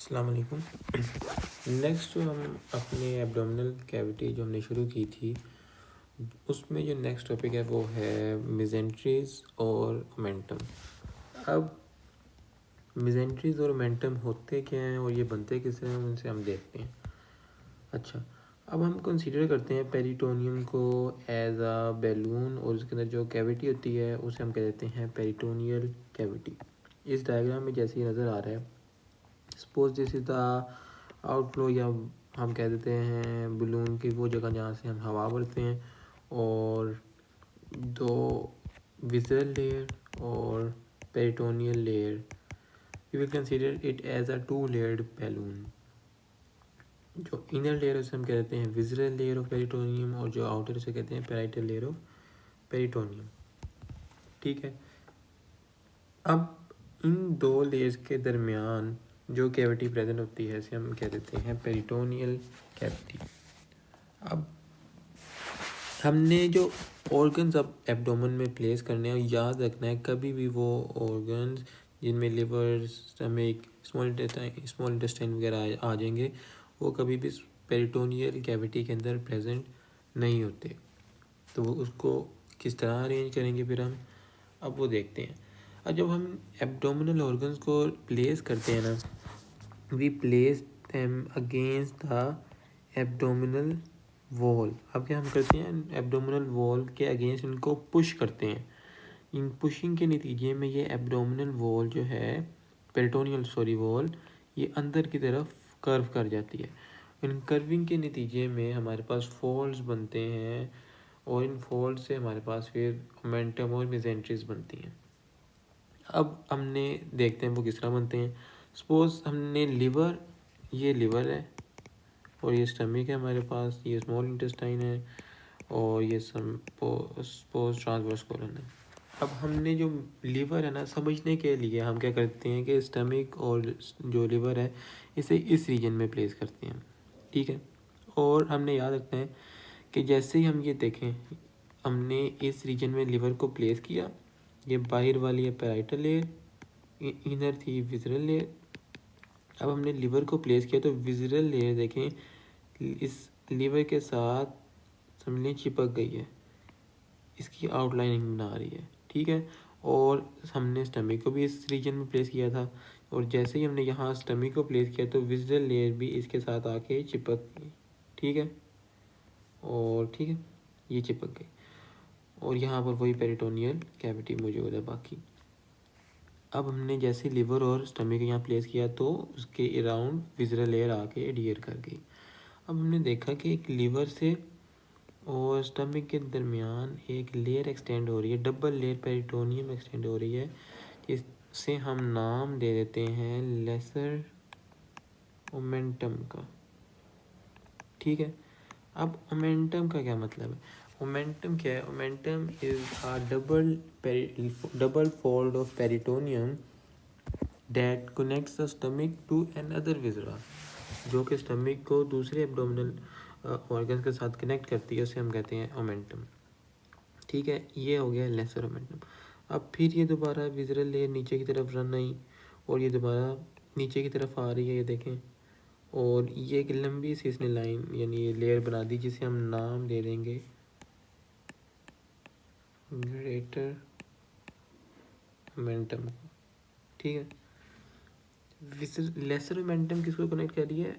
अस्सलाम वालेकुम। नेक्स्ट जो हम अपने एब्डोमिनल कैविटी जो हमने शुरू की थी, उसमें जो नेक्स्ट टॉपिक है वो है मिजेंट्रीज और ओमेंटम। अब मिजेंट्रीज और ओमेंटम होते क्या हैं और ये बनते किस तरह हैं, उनसे हम देखते हैं। अच्छा, अब हम कंसीडर करते हैं पेरिटोनियम को एज अ बैलून, और उसके अंदर जो कैविटी होती है उसे हम कह देते हैं पेरिटोनियल कैविटी। इस डायग्राम में जैसे ये नज़र आ रहा है, suppose this is the outflow, या हम कह देते हैं बलून की वो जगह जहाँ से हम हवा भरते हैं, और दो विज़रल लेयर और peritoneal layer. We will consider it as a two layered balloon. जो इनर लेयर उसे हम कह देते हैं विज़रल लेयर ऑफ पेरिटोनियम, और जो आउटर उसे कहते हैं पैराइटल लेयर ऑफ पेरिटोनियम। ठीक है, अब इन दो लेयर्स के दरमियान जो कैविटी प्रेजेंट होती है इसे हम कह देते हैं पेरिटोनियल कैविटी। अब हमने जो ऑर्गन्स अब एब्डोमेन में प्लेस करने हैं, याद रखना है कभी भी वो ऑर्गन्स जिनमें लिवर, स्टमक, स्मॉल इंटेस्टाइन वगैरह आ जाएंगे, वो कभी भी पेरिटोनियल कैविटी के अंदर प्रेजेंट नहीं होते। तो वो उसको किस तरह अरेंज करेंगे फिर हम अब वो देखते हैं। और जब हम एब्डोमिनल ऑर्गन्स को प्लेस करते हैं ना, we place them against the abdominal wall. अब क्या हम करते हैं, एब्डोमिनल वॉल के अगेंस्ट इनको पुश करते हैं। इन पुशिंग के नतीजे में ये एब्डोमिनल वॉल जो है, पेरिटोनियल वॉल, ये अंदर की तरफ कर्व कर जाती है। इन कर्विंग के नतीजे में हमारे पास फोल्ड्स बनते हैं, और इन फोल्ड से हमारे पास फिर ओमेंटम और मेसेंट्रीज बनती हैं। अब हमने देखते हैं वो किस तरह बनते हैं। सपोज हमने लिवर, ये लिवर है और ये स्टमक है हमारे पास, ये स्मॉल इंटेस्टाइन है, और ये सपोज ट्रांसवर्स कोलन है। अब हमने जो लिवर है ना, समझने के लिए हम क्या करते हैं कि स्टमक और जो लिवर है इसे इस रीजन में प्लेस करते हैं। ठीक है, और हमने याद रखना है कि जैसे ही हम ये देखें, हमने इस रीजन में लिवर को प्लेस किया, ये बाहर वाली है पैराइटल लेयर, इनर थी विज़रल लेयर। अब हमने लिवर को प्लेस किया तो विज़रल लेयर देखें इस लिवर के साथ समझ लें चिपक गई है, इसकी आउटलाइनिंग बना रही है। ठीक है, और हमने स्टमक को भी इस रीजन में प्लेस किया था, और जैसे ही हमने यहाँ स्टमक को प्लेस किया तो विज़रल लेयर भी इसके साथ आके चिपक गई। ठीक है, और ठीक है ये चिपक गई, और यहाँ पर वही पेरिटोनियल कैविटी मौजूद है बाकी। अब हमने जैसे लिवर और स्टमक यहाँ प्लेस किया तो उसके अराउंड विज़रल लेयर आके एडियर कर गई। अब हमने देखा कि एक लिवर से और स्टमक के दरमियान एक लेयर एक्सटेंड हो रही है, डबल लेयर पेरिटोनियम एक्सटेंड हो रही है, जिससे हम नाम दे देते हैं लेसर ओमेंटम का। ठीक है, अब ओमेंटम का क्या मतलब है? ओमेंटम क्या है? Omentum is a double fold of peritoneum that connects the stomach to another viscera, जो कि स्टमक को दूसरे एब्डोमिनल ऑर्गन के साथ कनेक्ट करती है, उसे हम कहते हैं ओमेंटम। ठीक है, ये हो गया लेसर ओमेंटम। अब फिर ये दोबारा विज़रल लेयर नीचे की तरफ रन आई, और ये दोबारा नीचे की तरफ आ रही है, ये देखें, और ये एक लंबी सी इसने लाइन यानी ये लेयर बना दी, जिसे हम नाम दे देंगे ग्रेटर ओमेंटम। ठीक है, लेसर मोमेंटम किसको कनेक्ट कर रही है?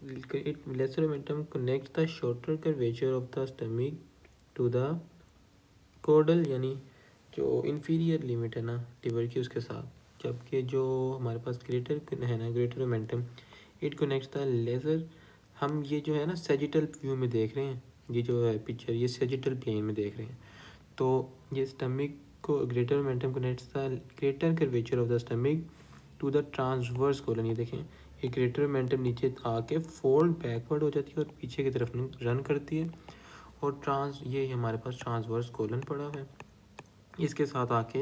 Lesser omentum connect the shorter curvature of the stomach to the caudal, यानी जो इंफीरियर लिमिट है ना लिवर की उसके साथ, जबकि जो हमारे पास ग्रेटर है ना, greater omentum, it connects the lesser. हम ये जो है ना सेजिटल व्यू में देख रहे हैं, ये जो है पिक्चर ये सेजिटल प्लेन में देख रहे हैं, तो ये स्टमक को greater omentum connects the greater curvature of the stomach to the transverse colon. ये देखें, एक ग्रेटर मोमेंटम नीचे आके फोल्ड बैकवर्ड हो जाती है और पीछे की तरफ रन करती है, और ये हमारे पास ट्रांसवर्स कोलन पड़ा है, इसके साथ आके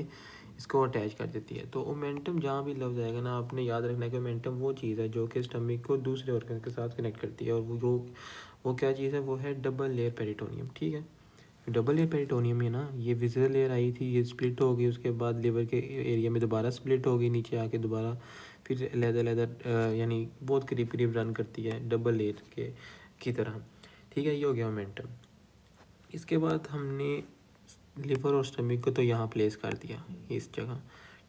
इसको अटैच कर देती है। तो ओमेंटम जहाँ भी लफ्ज़ आएगा ना, आपने याद रखना है कि ओमेंटम वो चीज़ है जो कि स्टमक को दूसरे ऑर्गन के साथ कनेक्ट करती है, और वो क्या चीज़ है, वो है डबल लेयर पेरिटोनियम। ठीक है, डबल लेयर पेरिटोनियम है ना, ये विजिबल लेयर आई थी, ये स्प्लिट हो गई, उसके बाद लिवर के एरिया में दोबारा स्प्लिट हो गई, नीचे आके दोबारा फिर लैदर यानी बहुत करीब करीब रन करती है डबल लेयर के की तरह। ठीक है, ये हो गया मोमेंटम। इसके बाद हमने लिवर और स्टमक को तो यहाँ प्लेस कर दिया इस जगह।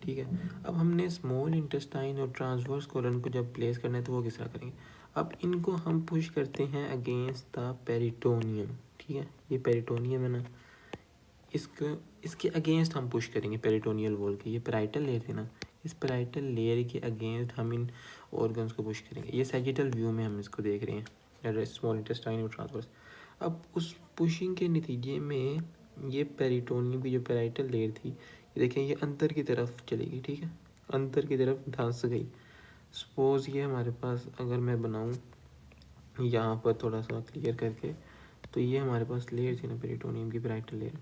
ठीक है, अब हमने स्मॉल इंटेस्टाइन और ट्रांसवर्स कोलन को जब प्लेस करना है तो वो किस तरह करेंगे। अब इनको हम पुश करते हैं अगेंस्ट द पेरिटोनियम। ठीक है, ये पेरिटोनियम है ना, इसको इसके अगेंस्ट हम पुश करेंगे पेरिटोनियल वॉल के। ये पैराइटल लेयर है ना, इस पैराइटल लेयर के अगेंस्ट हम इन ऑर्गन्स को पुश करेंगे। ये सैजिटल व्यू में हम इसको देख रहे हैं, स्मॉल इंटेस्टाइन और ट्रांसवर्स। अब उस पुशिंग के नतीजे में ये पेरिटोनियम की जो पैराइटल लेयर थी, ये देखें ये अंदर की तरफ चलेगी। ठीक है, अंदर की तरफ धंस गई। सपोज ये हमारे पास, अगर मैं बनाऊँ यहाँ पर थोड़ा सा क्लियर करके, तो ये हमारे पास लेयर थी ना पेरिटोनियम की पैराइटल लेयर,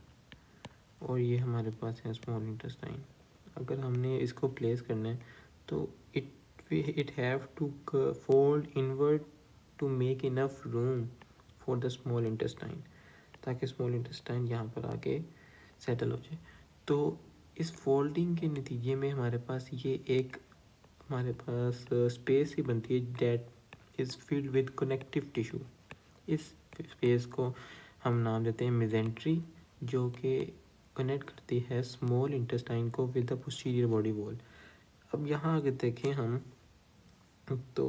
और ये हमारे पास है स्मॉल इंटेस्टाइन। अगर हमने इसको प्लेस करना है तो it have to fold inward to make enough room for the small intestine, ताकि स्मॉल इंटेस्टाइन यहाँ पर आके सेटल हो जाए। तो इस फोल्डिंग के नतीजे में हमारे पास ये एक हमारे पास स्पेस ही बनती है that is filled with connective tissue. इस स्पेस को हम नाम देते हैं मेजेंट्री, जो कि कनेक्ट करती है स्मॉल इंटेस्टाइन को with the posterior body wall. अब यहाँ अगर देखें हम तो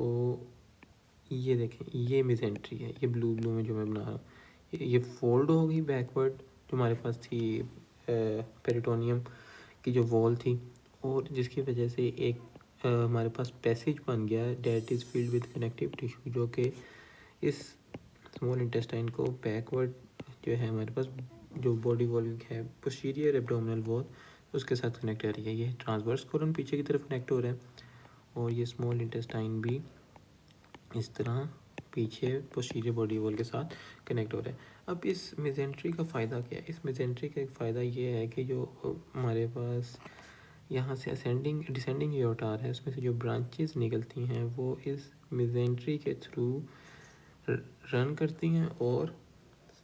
ये देखें, ये मेजेंट्री है, ये ब्लू ब्लू में जो मैं बना रहा हूँ, ये फोल्ड हो गई बैकवर्ड, जो हमारे पास थी पेरिटोनियम की जो वॉल थी, और जिसकी वजह से एक हमारे पास पैसेज बन गया that is filled with connective tissue, जो कि इस स्मॉल इंटेस्टाइन को बैकवर्ड जो है हमारे पास जो बॉडी वॉल है पोस्टीरियर एब्डोमिनल वॉल, उसके साथ कनेक्ट कर रही है। ये ट्रांसवर्स कोलन पीछे की तरफ कनेक्ट हो रहा है, और ये स्मॉल इंटेस्टाइन भी इस तरह पीछे पोस्टीरियर बॉडी वॉल के साथ कनेक्ट हो रहा है। अब इस मेजेंट्री का फ़ायदा क्या है। इस मेजेंट्री का एक फ़ायदा ये है कि जो हमारे पास यहाँ से असेंडिंग डिसेंडिंग एओर्टा आ रहा है, उसमें से जो ब्रांचेस निकलती हैं वो इस मेजेंट्री के थ्रू रन करती हैं और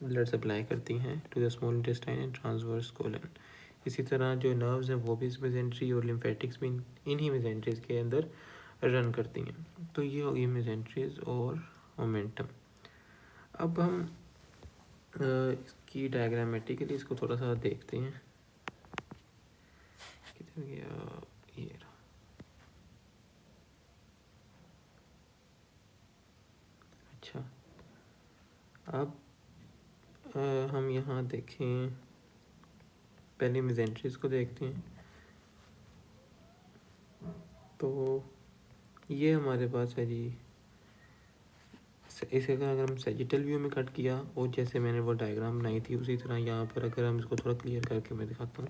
ब्लड सप्लाई करती हैं to the small intestine and transverse colon. इसी तरह जो नर्व्स हैं वो भी इस मेजेंट्री और लिम्फेटिक्स भी इन्हीं मेजेंट्रीज के अंदर रन करती हैं। तो ये होगी मेजेंट्रीज और मोमेंटम। अब हम इसकी डायग्रामेटिकली इसको थोड़ा सा देखते हैं। किधर गया ये रहा। अच्छा, अब हम यहाँ देखें, पहले मेजेंट्रीज को देखते हैं। तो ये हमारे पास है जी, इसे अगर हम सैजिटल व्यू में कट किया और जैसे मैंने वो डायग्राम बनाई थी उसी तरह यहाँ पर अगर हम इसको थोड़ा क्लियर करके मैं दिखाता हूँ,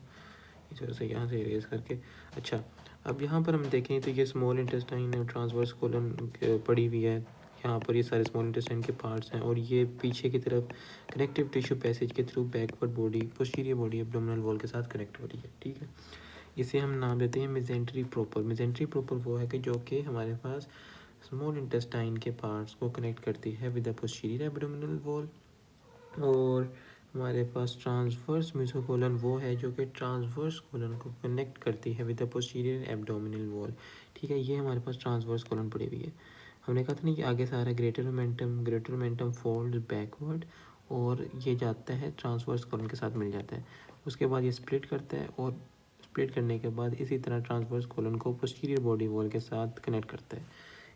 इस वजह से यहाँ से इरेज करके। अच्छा, अब यहाँ पर हम देखें तो ये स्मॉल इंटेस्टाइन है, ट्रांसवर्स कोलन पड़ी हुई है, यहाँ पर ये सारे स्मॉल इंटेस्टाइन के पार्ट्स हैं, और ये पीछे की तरफ कनेक्टिव टिश्यू पैसेज के through backward body posterior body abdominal wall के साथ कनेक्ट हो रही है। ठीक है, इसे हम नाम देते हैं मेजेंट्री प्रोपर। मेजेंट्री प्रोपर वो है कि जो कि हमारे पास स्मॉल इंटेस्टाइन के पार्ट्स को कनेक्ट करती है with the posterior abdominal wall, और हमारे पास ट्रांसवर्स मेसोकोलन वो है जो कि ट्रांसवर्स कोलन को कनेक्ट करती है with the posterior abdominal wall. ठीक है, ये हमारे पास ट्रांसवर्स कोलन पड़ी हुई है। हमने कहा था नहीं कि आगे से आ रहा है ग्रेटर मोमेंटम फोल्ड बैकवर्ड, और ये जाता है ट्रांसवर्स कोलन के साथ मिल जाता है। उसके बाद ये स्प्लिट करता है, और स्प्लिट करने के बाद इसी तरह ट्रांसवर्स कोलन को पोस्टीरियर बॉडी वॉल के साथ कनेक्ट करता है।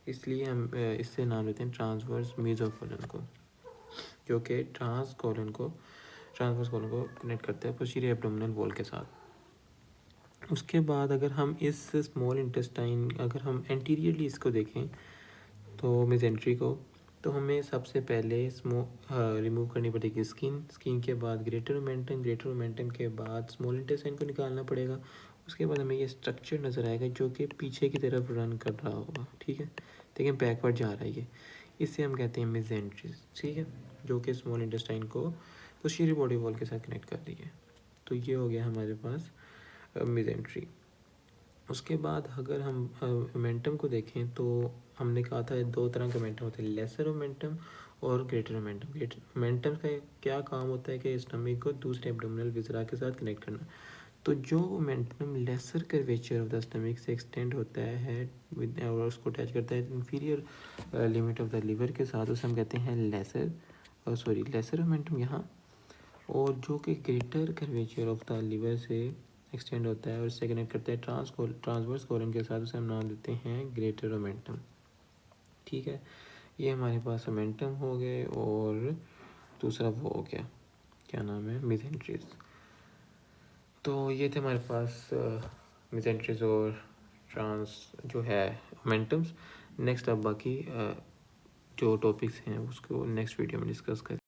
इसलिए हम इससे नाम लेते हैं ट्रांसवर्स मेसोकोलन को, जो कि ट्रांसवर्स कोलन को कनेक्ट करता है पोस्टीरियर एब्डोमिनल वॉल के साथ। उसके बाद अगर हम इस स्मॉल इंटेस्टाइन अगर हम एंटीरियरली इसको देखें तो मेजेंट्री को, तो हमें सबसे पहले रिमूव करनी पड़ेगी स्किन के बाद ग्रेटर मोमेंटम के बाद स्मॉल इंटेस्टाइन को निकालना पड़ेगा। उसके बाद हमें ये स्ट्रक्चर नज़र आएगा जो कि पीछे की तरफ रन कर रहा होगा। ठीक है, देखिए बैकवर्ड जा रहा है ये, इससे हम कहते हैं मेजेंट्रीज। ठीक है, जो कि स्मॉल इंटेस्टाइन को पोस्टीरियर बॉडी वॉल के साथ कनेक्ट कर रही है। तो ये हो गया हमारे पास मेजेंट्री। उसके बाद अगर हम मोमेंटम को देखें तो हमने कहा था दो तरह के मोमेंटम होते हैं, लेसर मोमेंटम और ग्रेटर मोमेंटम। मोमेंटम का क्या काम होता है कि स्टमक को दूसरे एब्डोमिनल विजरा के साथ कनेक्ट करना। तो जो omentum lesser curvature of the stomach से एक्सटेंड होता है विद और उसको अटैच करता है inferior limit of the liver के साथ, उसे हम कहते हैं लेसर मोमेंटम यहाँ। और जो कि greater curvature of the liver से एक्सटेंड होता है और इससे कनेक्ट करता है ट्रांसवर्स कोलन के साथ, उसे हम नाम देते हैं ग्रेटर मोमेंटम। ठीक है, ये हमारे पास मोमेंटम हो गए और दूसरा वो हो गया, क्या नाम है, मेसेंट्रीज। तो ये थे हमारे पास मेसेंट्रीज और ट्रांस जो है मोमेंटम्स। नेक्स्ट अब बाकी जो टॉपिक्स हैं उसको नेक्स्ट वीडियो में डिस्कस करें।